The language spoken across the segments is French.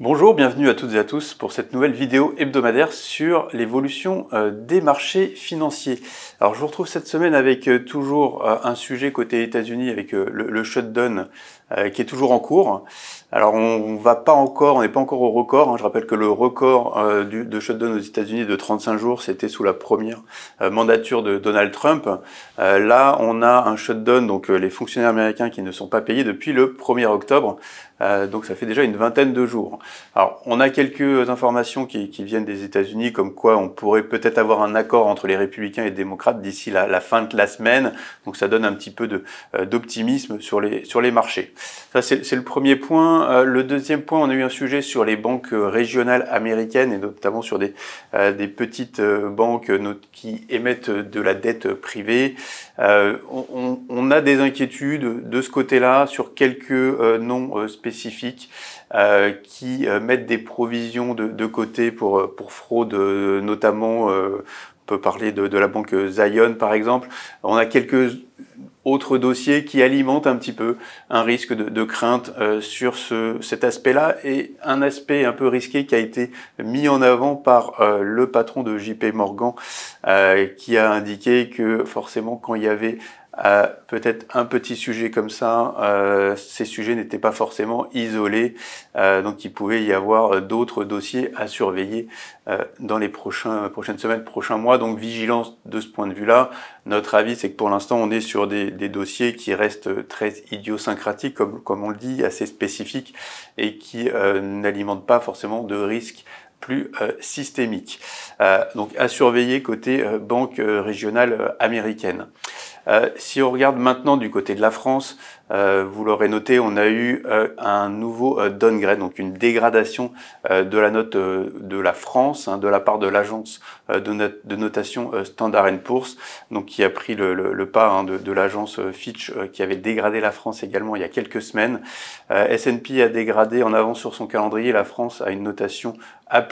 Bonjour, bienvenue à toutes et à tous pour cette nouvelle vidéo hebdomadaire sur l'évolution des marchés financiers. Alors je vous retrouve cette semaine avec toujours un sujet côté États-Unis avec le shutdown qui est toujours en cours. Alors on n'est pas encore au record, hein. Je rappelle que le record de shutdown aux États-Unis de 35 jours, c'était sous la première mandature de Donald Trump. Là, on a un shutdown, donc les fonctionnaires américains qui ne sont pas payés depuis le 1er octobre. Donc ça fait déjà une vingtaine de jours. Alors, on a quelques informations qui viennent des États-Unis, comme quoi on pourrait peut-être avoir un accord entre les républicains et les démocrates d'ici la fin de la semaine. Donc ça donne un petit peu d'optimisme sur les marchés. Ça, c'est le premier point. Le deuxième point, on a eu un sujet sur les banques régionales américaines et notamment sur des petites banques qui émettent de la dette privée. On a des inquiétudes de ce côté-là sur quelques noms spécifiques qui mettent des provisions de côté pour fraude, notamment on peut parler de la banque Zion par exemple. On a quelques autres dossiers qui alimentent un petit peu un risque de crainte sur cet aspect-là, et un aspect un peu risqué qui a été mis en avant par le patron de JP Morgan qui a indiqué que forcément quand il y avait peut-être un petit sujet comme ça, ces sujets n'étaient pas forcément isolés, donc il pouvait y avoir d'autres dossiers à surveiller dans les prochaines semaines, prochains mois. Donc vigilance de ce point de vue-là. Notre avis, c'est que pour l'instant, on est sur des dossiers qui restent très idiosyncratiques, comme on le dit, assez spécifiques, et qui n'alimentent pas forcément de risques plus systémiques. Donc à surveiller côté banque régionale américaine. Si on regarde maintenant du côté de la France, vous l'aurez noté, on a eu un nouveau downgrade, donc une dégradation de la note de la France, de la part de l'agence de notation Standard & Poor's, donc qui a pris le pas de l'agence Fitch qui avait dégradé la France également il y a quelques semaines. S&P a dégradé en avance sur son calendrier la France à une notation A+,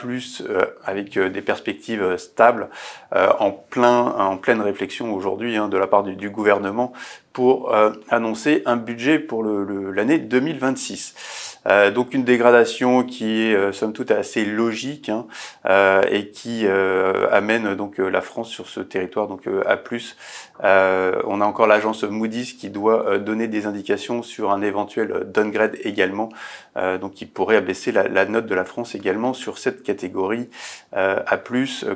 avec des perspectives stables, en pleine réflexion aujourd'hui de la part du gouvernement pour annoncer un budget pour l'année 2026. Donc une dégradation qui est somme toute assez logique et qui amène donc la France sur ce territoire donc A+. On a encore l'agence Moody's qui doit donner des indications sur un éventuel downgrade également, donc qui pourrait abaisser la note de la France également sur cette catégorie A+,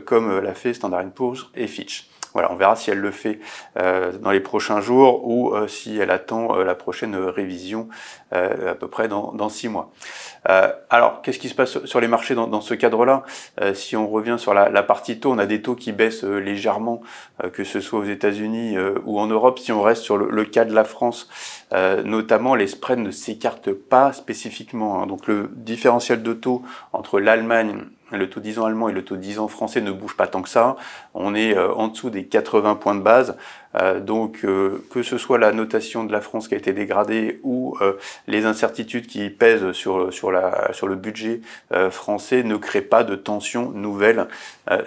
comme l'a fait Standard & Poor's et Fitch. Voilà, on verra si elle le fait dans les prochains jours ou si elle attend la prochaine révision à peu près dans 6 mois. Alors, qu'est-ce qui se passe sur les marchés dans ce cadre-là? Si on revient sur la partie taux, on a des taux qui baissent légèrement, que ce soit aux États-Unis ou en Europe. Si on reste sur le cas de la France, notamment, les spreads ne s'écartent pas spécifiquement. Donc le différentiel de taux entre l'Allemagne, le taux 10 ans allemand et le taux 10 ans français ne bouge pas tant que ça. On est en dessous des 80 points de base. Donc que ce soit la notation de la France qui a été dégradée ou les incertitudes qui pèsent sur le budget français ne créent pas de tension nouvelle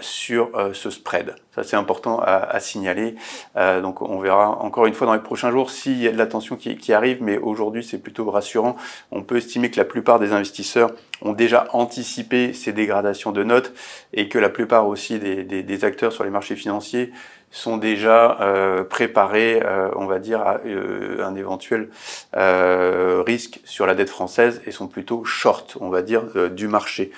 sur ce spread. Ça, c'est important à signaler. Donc on verra encore une fois dans les prochains jours s'il y a de la tension qui arrive, mais aujourd'hui c'est plutôt rassurant. On peut estimer que la plupart des investisseurs ont déjà anticipé ces dégradations de notes et que la plupart aussi des acteurs sur les marchés financiers sont déjà préparés, on va dire, à un éventuel risque sur la dette française et sont plutôt short, on va dire, du marché.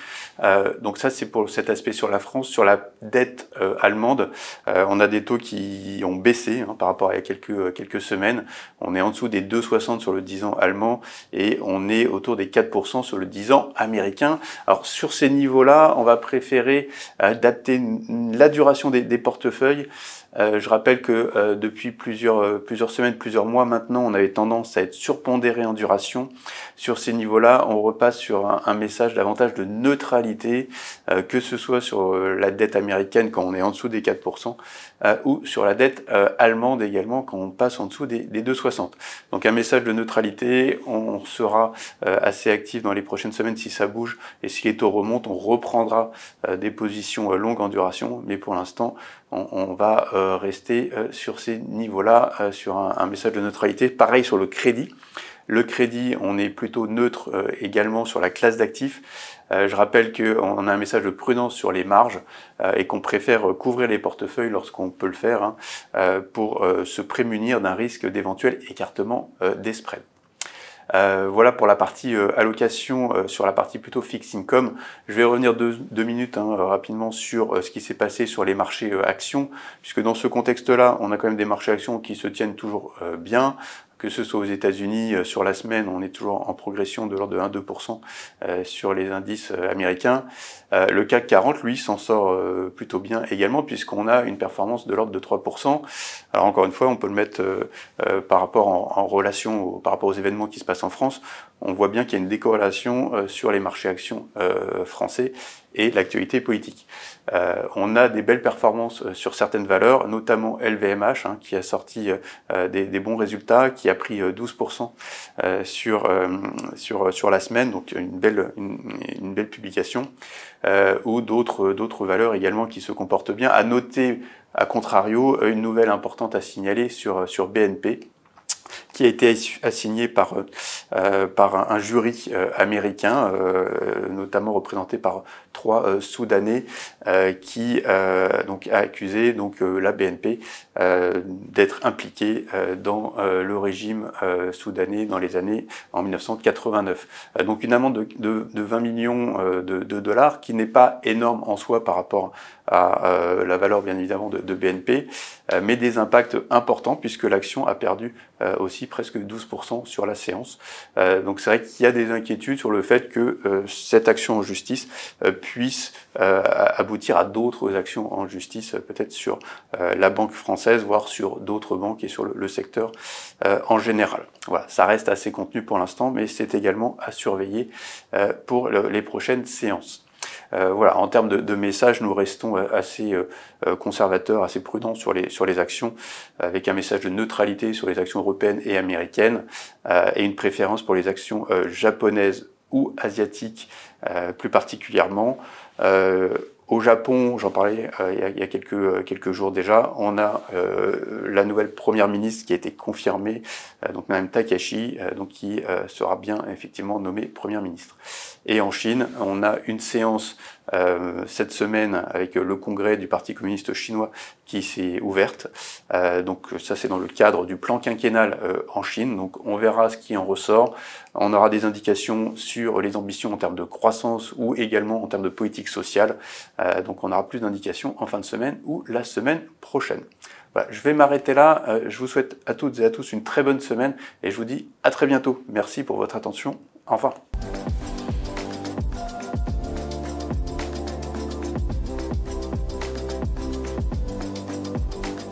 Donc ça, c'est pour cet aspect sur la France. Sur la dette allemande, on a des taux qui ont baissé par rapport à il y a quelques semaines. On est en dessous des 2,60 sur le 10 ans allemand et on est autour des 4% sur le 10 ans américain. Alors sur ces niveaux-là, on va préférer adapter la duration des portefeuilles. Je rappelle que depuis plusieurs semaines, plusieurs mois maintenant, on avait tendance à être surpondéré en duration. Sur ces niveaux-là, on repasse sur un message davantage de neutralité, que ce soit sur la dette américaine quand on est en dessous des 4%, ou sur la dette allemande également quand on passe en dessous des 2,60. Donc un message de neutralité, on sera assez actif dans les prochaines semaines si ça bouge, et si les taux remontent, on reprendra des positions longues en duration, mais pour l'instant, on va rester sur ces niveaux-là, sur un message de neutralité. Pareil sur le crédit. Le crédit, on est plutôt neutre également sur la classe d'actifs. Je rappelle qu'on a un message de prudence sur les marges et qu'on préfère couvrir les portefeuilles lorsqu'on peut le faire pour se prémunir d'un risque d'éventuel écartement des spreads. Voilà pour la partie allocation sur la partie plutôt fixed income. Je vais revenir deux minutes rapidement sur ce qui s'est passé sur les marchés actions, puisque dans ce contexte-là, on a quand même des marchés actions qui se tiennent toujours bien. Que ce soit aux États-Unis, sur la semaine, on est toujours en progression de l'ordre de 1-2% sur les indices américains. Le CAC 40, lui, s'en sort plutôt bien également, puisqu'on a une performance de l'ordre de 3%. Alors encore une fois, on peut le mettre par rapport en relation par rapport aux événements qui se passent en France. On voit bien qu'il y a une décorrélation sur les marchés actions français et l'actualité politique. On a des belles performances sur certaines valeurs, notamment LVMH, qui a sorti des bons résultats, qui a pris 12% sur la semaine, donc une belle publication, ou d'autres valeurs également qui se comportent bien. À noter, à contrario, une nouvelle importante à signaler sur BNP, qui a été assigné par un jury américain, notamment représenté par 3 Soudanais, qui donc a accusé la BNP d'être impliquée dans le régime soudanais dans les années en 1989. Donc une amende de 20 millions de dollars, qui n'est pas énorme en soi par rapport à la valeur bien évidemment de BNP, mais des impacts importants puisque l'action a perdu aussi presque 12% sur la séance. Donc c'est vrai qu'il y a des inquiétudes sur le fait que cette action en justice puisse aboutir à d'autres actions en justice, peut-être sur la banque française, voire sur d'autres banques et sur le secteur en général. Voilà, ça reste assez contenu pour l'instant, mais c'est également à surveiller pour les prochaines séances. Voilà, en termes de messages, nous restons assez conservateurs, assez prudents sur les actions, avec un message de neutralité sur les actions européennes et américaines, et une préférence pour les actions japonaises ou asiatiques plus particulièrement. Au Japon, j'en parlais il y a quelques jours déjà, on a la nouvelle première ministre qui a été confirmée, donc Mme Takahashi, donc qui sera bien effectivement nommée première ministre. Et en Chine, on a une séance cette semaine avec le congrès du Parti communiste chinois qui s'est ouverte. Donc ça, c'est dans le cadre du plan quinquennal en Chine. Donc on verra ce qui en ressort. On aura des indications sur les ambitions en termes de croissance ou également en termes de politique sociale. Donc on aura plus d'indications en fin de semaine ou la semaine prochaine. Voilà, je vais m'arrêter là. Je vous souhaite à toutes et à tous une très bonne semaine et je vous dis à très bientôt. Merci pour votre attention. Au revoir.